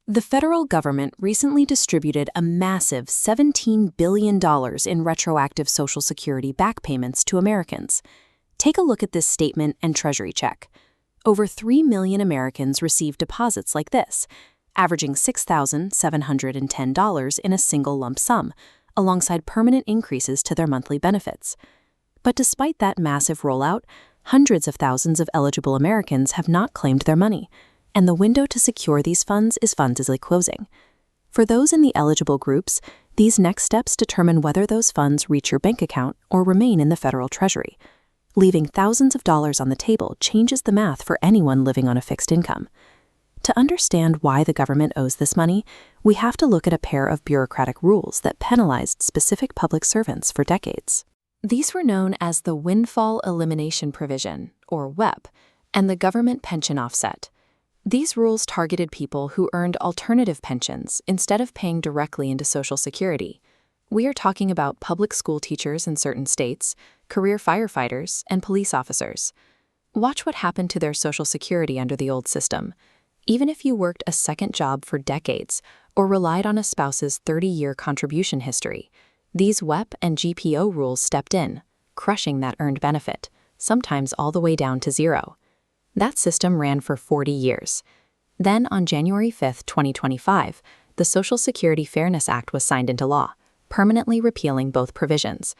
The federal government recently distributed a massive $17 billion in retroactive Social Security back payments to Americans. Take a look at this statement and Treasury check. Over 3 million Americans received deposits like this, averaging $6,710 in a single lump sum, alongside permanent increases to their monthly benefits. But despite that massive rollout, hundreds of thousands of eligible Americans have not claimed their money, and the window to secure these funds is closing. For those in the eligible groups, these next steps determine whether those funds reach your bank account or remain in the federal treasury. Leaving thousands of dollars on the table changes the math for anyone living on a fixed income. To understand why the government owes this money, we have to look at a pair of bureaucratic rules that penalized specific public servants for decades. These were known as the Windfall Elimination Provision, or WEP, and the Government Pension Offset. These rules targeted people who earned alternative pensions instead of paying directly into Social Security. We are talking about public school teachers in certain states, career firefighters, and police officers. Watch what happened to their Social Security under the old system. Even if you worked a second job for decades or relied on a spouse's 30-year contribution history, these WEP and GPO rules stepped in, crushing that earned benefit, sometimes all the way down to zero. That system ran for 40 years. Then, on January 5, 2025, the Social Security Fairness Act was signed into law, permanently repealing both provisions.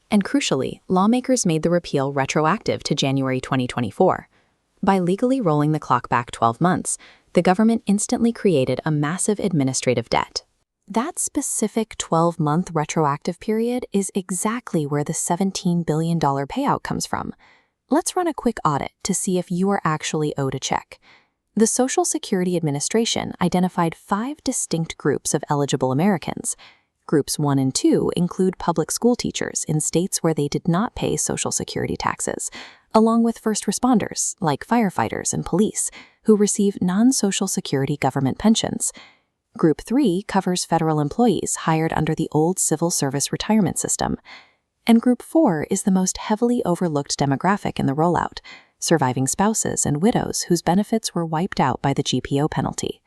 And crucially, lawmakers made the repeal retroactive to January 2024. By legally rolling the clock back 12 months, the government instantly created a massive administrative debt. That specific 12-month retroactive period is exactly where the $17 billion payout comes from. Let's run a quick audit to see if you are actually owed a check. The Social Security Administration identified 5 distinct groups of eligible Americans. Groups 1 and 2 include public school teachers in states where they did not pay Social Security taxes, along with first responders, like firefighters and police, who receive non-Social Security government pensions. Group 3 covers federal employees hired under the old civil service retirement system. And Group 4 is the most heavily overlooked demographic in the rollout, surviving spouses and widows whose benefits were wiped out by the GPO penalty.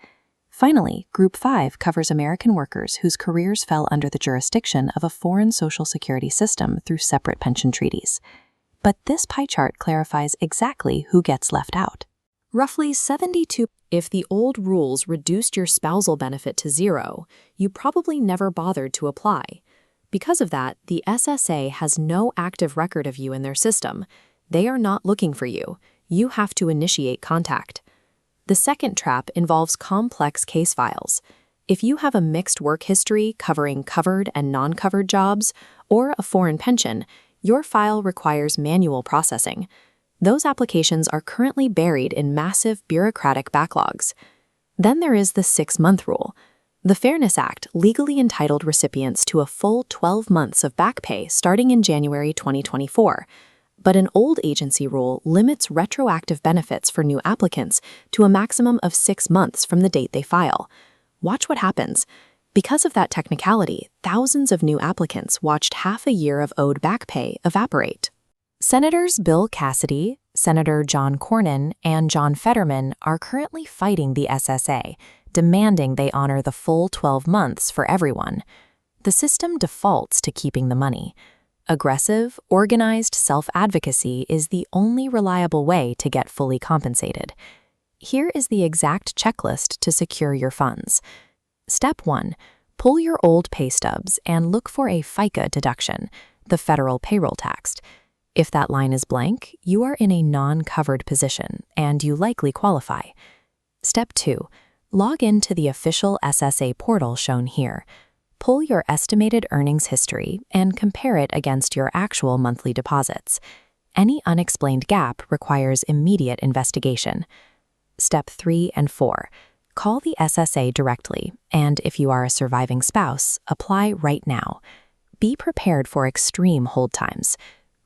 Finally, Group 5 covers American workers whose careers fell under the jurisdiction of a foreign Social Security system through separate pension treaties. But this pie chart clarifies exactly who gets left out. Roughly 72%. If the old rules reduced your spousal benefit to zero, you probably never bothered to apply. Because of that, the SSA has no active record of you in their system. They are not looking for you. You have to initiate contact. The second trap involves complex case files. If you have a mixed work history covering covered and non-covered jobs, or a foreign pension, your file requires manual processing. Those applications are currently buried in massive bureaucratic backlogs. Then there is the 6-month rule. The Fairness Act legally entitled recipients to a full 12 months of back pay starting in January 2024, but an old agency rule limits retroactive benefits for new applicants to a maximum of 6 months from the date they file. Watch what happens. Because of that technicality, thousands of new applicants watched half a year of owed back pay evaporate. Senators Bill Cassidy, Senator John Cornyn, and John Fetterman are currently fighting the SSA, demanding they honor the full 12 months for everyone. The system defaults to keeping the money. Aggressive, organized self-advocacy is the only reliable way to get fully compensated. Here is the exact checklist to secure your funds. Step 1. Pull your old pay stubs and look for a FICA deduction, the federal payroll tax. If that line is blank, you are in a non-covered position, and you likely qualify. Step 2. Log into the official SSA portal shown here. Pull your estimated earnings history and compare it against your actual monthly deposits. Any unexplained gap requires immediate investigation. Step 3 and 4. Call the SSA directly, and if you are a surviving spouse, apply right now. Be prepared for extreme hold times.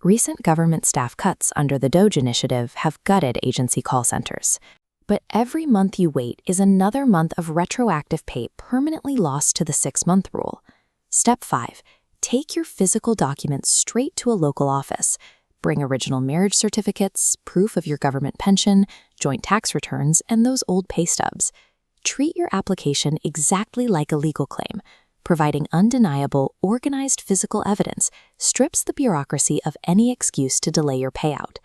Recent government staff cuts under the DOGE initiative have gutted agency call centers. But every month you wait is another month of retroactive pay permanently lost to the 6-month rule. Step 5. Take your physical documents straight to a local office. Bring original marriage certificates, proof of your government pension, joint tax returns, and those old pay stubs. treat your application exactly like a legal claim. Providing undeniable, organized physical evidence strips the bureaucracy of any excuse to delay your payout.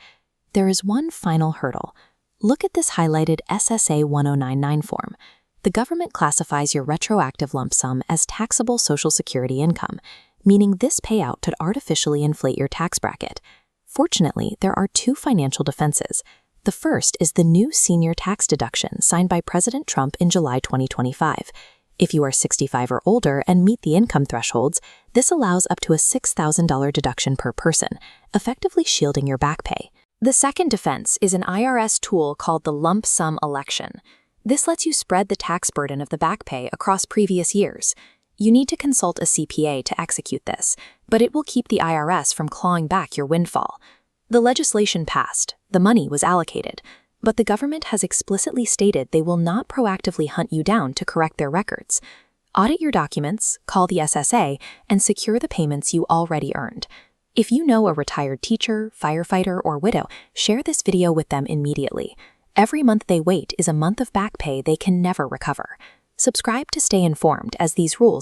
There is one final hurdle. Look at this highlighted SSA 1099 form. The government classifies your retroactive lump sum as taxable Social Security income, meaning this payout could artificially inflate your tax bracket. Fortunately, there are two financial defenses. The first is the new senior tax deduction signed by President Trump in July 2025. If you are 65 or older and meet the income thresholds, this allows up to a $6,000 deduction per person, effectively shielding your back pay. The second defense is an IRS tool called the lump sum election. This lets you spread the tax burden of the back pay across previous years. You need to consult a CPA to execute this, but it will keep the IRS from clawing back your windfall. The legislation passed, the money was allocated, but the government has explicitly stated they will not proactively hunt you down to correct their records. Audit your documents, call the SSA, and secure the payments you already earned. If you know a retired teacher, firefighter, or widow, share this video with them immediately. Every month they wait is a month of back pay they can never recover. Subscribe to stay informed as these rules